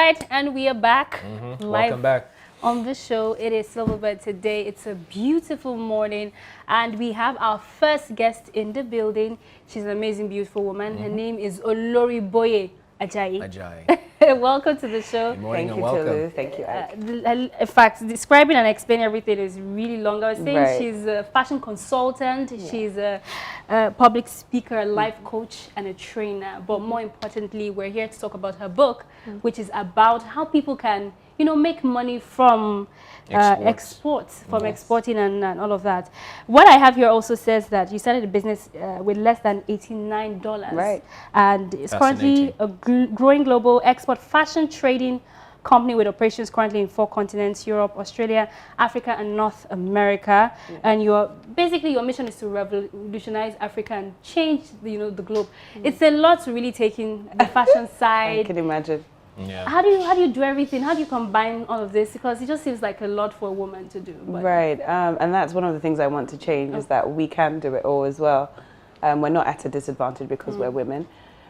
Right, and we are back live Welcome back on the show. It is Silverbird today. It's a beautiful morning, and we have our first guest in the building. She's an amazing, beautiful woman. Her name is Olori Boye-Ajayi. Welcome to the show. Good morning. Thank and you, welcome. Tolu. Thank you. In fact, describing and explaining everything is really long. I was saying Right. she's a fashion consultant, she's a public speaker, a life coach, and a trainer. But more importantly, we're here to talk about her book, which is about how people can, you know, make money from exports, from exporting and all of that. What I have here also says that you started a business with less than $89. Right. And it's currently a growing global export fashion trading company with operations currently in 4 continents: Europe, Australia, Africa, and North America. And your mission is to revolutionize Africa and change the globe. It's a lot to really take in the fashion side. I can imagine. Yeah. How do you do everything? How do you combine all of this? Because it just seems like a lot for a woman to do. But Right. And that's one of the things I want to change is that we can do it all as well. We're not at a disadvantage because we're women.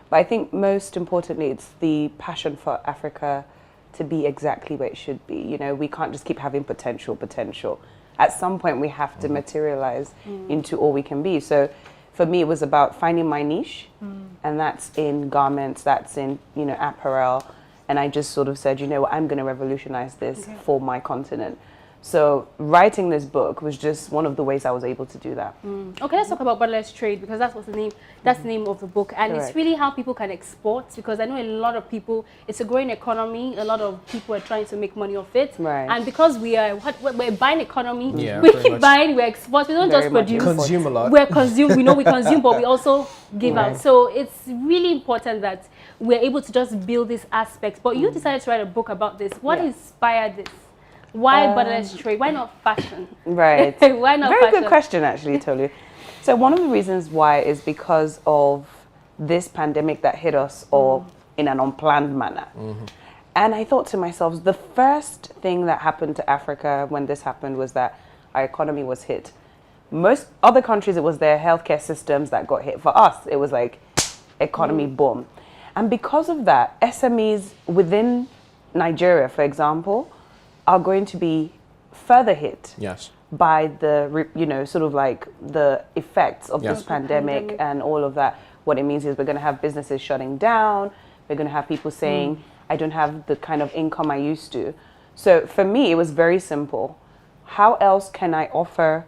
But I think most importantly, it's the passion for Africa to be exactly where it should be. You know, we can't just keep having potential. At some point, we have to materialize into all we can be. So for me, it was about finding my niche, and that's in garments, that's in, apparel. And I just sort of said, I'm going to revolutionize this for my continent. So writing this book was just one of the ways I was able to do that. Okay, let's talk about borderless trade, because that's the name of the book, and Correct. it's really how people can export. Because I know a lot of people, it's a growing economy. A lot of people are trying to make money off it, Right. and because we're a buying economy, Yeah, we pretty keep much. buying, we export. We don't Very just much produce. Consume a lot. We consume, but we also give out. So it's really important that we're able to just build this aspect. But you decided to write a book about this. What Yeah. inspired this? Why borderless trade? Why not fashion? Right. Why not Very fashion? good question, actually, Tolu. So one of the reasons why is because of this pandemic that hit us all in an unplanned manner. And I thought to myself, the first thing that happened to Africa when this happened was that our economy was hit. Most other countries, it was their healthcare systems that got hit. For us, it was like economy boom. And because of that, SMEs within Nigeria, for example, are going to be further hit Yes. by the, sort of like the effects of Yes. this pandemic and all of that. What it means is we're going to have businesses shutting down. We're going to have people saying, I don't have the kind of income I used to. So for me, it was very simple. How else can I offer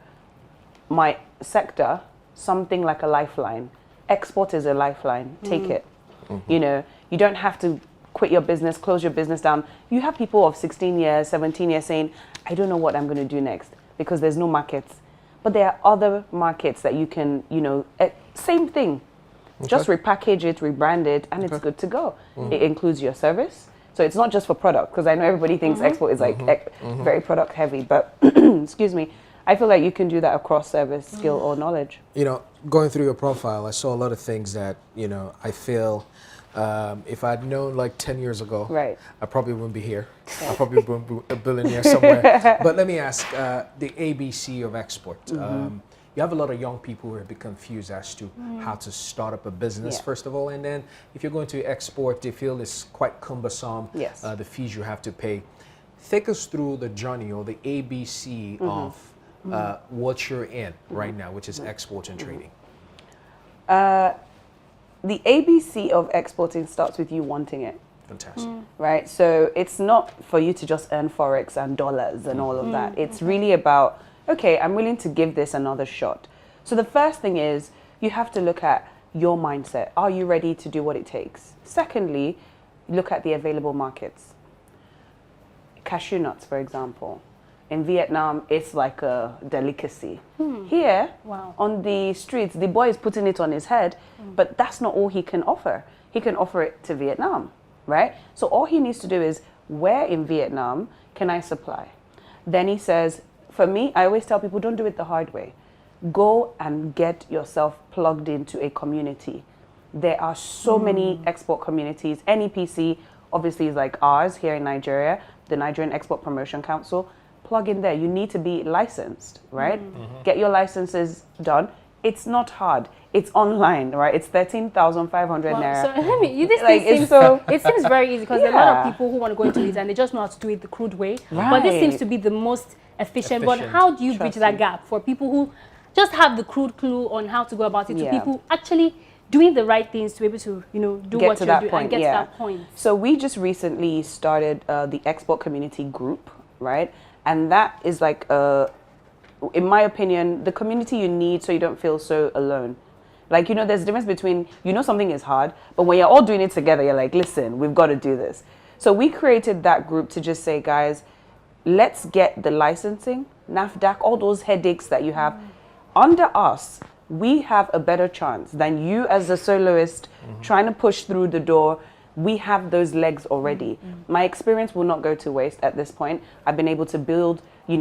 my sector something like a lifeline? Export is a lifeline. Take it. You don't have to quit your business, close your business down. You have people of 16 years, 17 years saying, I don't know what I'm going to do next because there's no markets. But there are other markets that you can, same thing. Just repackage it, rebrand it, and it's good to go. It includes your service. So it's not just for product, because I know everybody thinks export is like very product heavy, but excuse me, I feel like you can do that across service, skill, or knowledge. Going through your profile, I saw a lot of things that, I feel if I'd known like 10 years ago, Right. I probably wouldn't be here. I probably wouldn't be a billionaire somewhere. But let me ask, the ABC of export. You have a lot of young people who are a bit confused as to how to start up a business, first of all. And then if you're going to export, they feel it's quite cumbersome, Yes. the fees you have to pay. Take us through the journey or the ABC of what you're in right now, which is export and trading. The ABC of exporting starts with you wanting it. Fantastic. Right? So it's not for you to just earn Forex and dollars and all of that. It's really about, okay, I'm willing to give this another shot. So the first thing is you have to look at your mindset. Are you ready to do what it takes? Secondly, look at the available markets. Cashew nuts, for example. In Vietnam, it's like a delicacy. Here, on the streets, the boy is putting it on his head, but that's not all he can offer. He can offer it to Vietnam, right? So all he needs to do is, where in Vietnam can I supply? Then he says, for me, I always tell people, don't do it the hard way. Go and get yourself plugged into a community. There are so many export communities. NEPC, obviously, is like ours here in Nigeria, the Nigerian Export Promotion Council. Plug in there. You need to be licensed, right? Get your licenses done. It's not hard. It's online, right? It's 13,500 naira. So let me. This Like, thing it's seems so- it seems very easy because there are a lot of Yeah. people who want to go into it and they just know how to do it the crude way. But this seems Right. to be the most efficient. But Efficient. how do you bridge Trust that me. gap for people who just have the crude clue on how to go about it to Yeah. people actually doing the right things to be able to do Get what to you're that doing point, and get yeah. to that point. So we just recently started the export community group, right? And that is like, in my opinion, the community you need so you don't feel so alone. Like, there's a difference between, something is hard, but when you're all doing it together, you're like, listen, we've got to do this. So we created that group to just say, guys, let's get the licensing, NAFDAC, all those headaches that you have. Under us, we have a better chance than you as a soloist trying to push through the door. We have those legs already. My experience will not go to waste at this point. I've been able to build,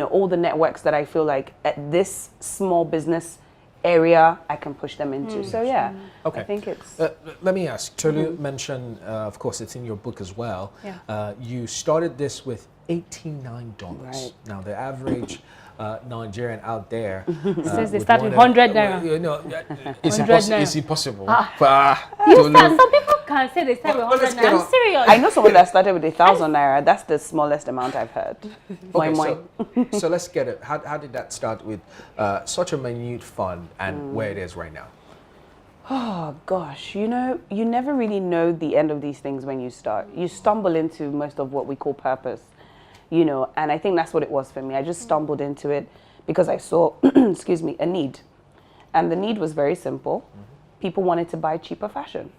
all the networks that I feel like at this small business area I can push them into. So yeah, Okay. I think it's Let me ask. Tolu mentioned, of course, it's in your book as well. Yeah. You started this with $89. Right. Now, the average Nigerian out there Says they would start with wanna- 100 naira. Is 100 it possible? Some people can say they start with Well, let's 100 get naira. I'm on. serious. I know someone that started with 1,000 naira. That's the smallest amount I've heard. Moi, moi. So let's get it. How did that start with such a minute fund and where it is right now? Oh gosh, you never really know the end of these things when you start. You stumble into most of what we call purpose, and I think that's what it was for me. I just stumbled into it because I saw, excuse me, a need. And the need was very simple. People wanted to buy cheaper fashion.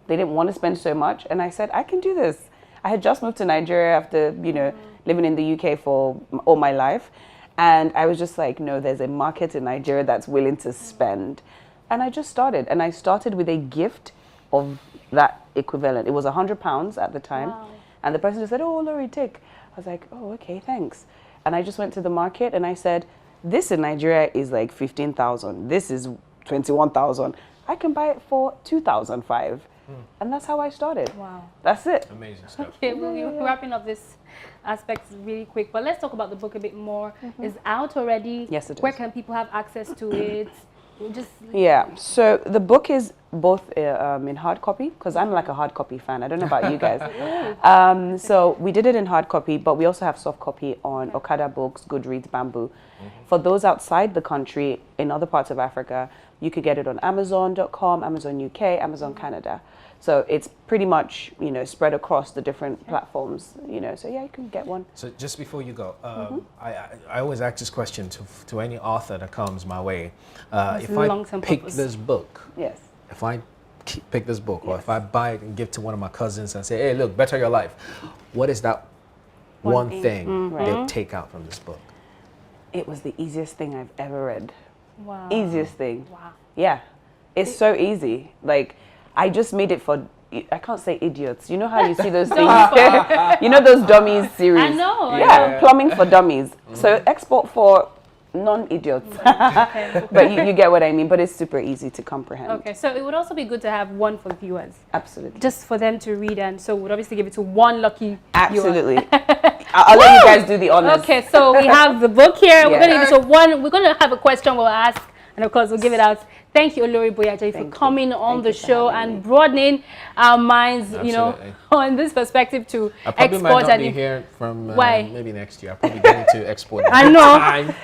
They didn't want to spend so much. And I said, I can do this. I had just moved to Nigeria after, living in the UK for all my life. And I was just like, no, there's a market in Nigeria that's willing to spend. And I just started. And I started with a gift of that equivalent. It was £100 at the time. Wow. And the person just said, oh, Olori, take. I was like, oh, okay, thanks. And I just went to the market and I said, this in Nigeria is like 15,000. This is 21,000. I can buy it for 2,005. And that's how I started. Wow. That's it. Amazing stuff. Okay, we're wrapping up this aspect really quick, but let's talk about the book a bit more. It's out already. Yes, it Where is. can people have access to it? Just Yeah, so the book is both in hard copy, because I'm like a hard copy fan. I don't know about you guys. So we did it in hard copy, but we also have soft copy on Okada Books, Goodreads, Bamboo. For those outside the country, in other parts of Africa, you could get it on Amazon.com, Amazon UK, Amazon Canada. So it's pretty much, spread across the different platforms, so yeah, you can get one. So just before you go, I always ask this question to any author that comes my way. If I long-term pick purpose. this book, Yes. if I pick this book, or Yes. if I buy it and give to one of my cousins and say, hey, look, better your life, what is that one thing they'll take out from this book? It was the easiest thing I've ever read. wow. Easiest thing. Wow. Yeah, it's so easy. Like, I just made it for, I can't say idiots. You know how you see those things? Those dummies series? I know. I Yeah, know. plumbing for dummies. So export for non-idiots. Okay. But you get what I mean. But it's super easy to comprehend. Okay, so it would also be good to have one for viewers, Absolutely. just for them to read, and so we'd obviously give it to one lucky viewer. Absolutely. I'll let you guys do the honors. Okay, so we have the book here. We're Yeah. going to give it to one. We're going to have a question we'll ask, and of course we'll give it out. Thank you, Olori Boye-Ajayi, for Thank you. coming on Thank the you for show having and me. broadening our minds, Absolutely. on this perspective to I probably might export not and be here from Why? maybe next year. I'll probably get into export. I know. Time.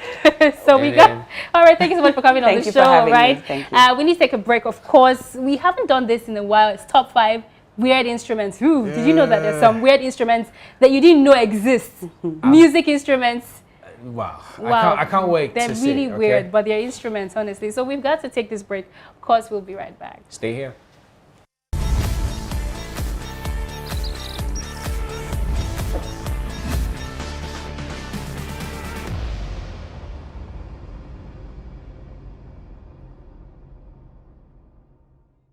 So we got. All right, thank you so much for coming on Thank the you show. for having me. Right, Thank you. we need to take a break. Of course, we haven't done this in a while. It's top 5 weird instruments. Ooh, did you know that there's some weird instruments that you didn't know exist? Music instruments. Wow. Wow, I can't wait They're to really see. weird, Okay? but they're instruments, honestly. So we've got to take this break. Of course, we'll be right back. Stay here.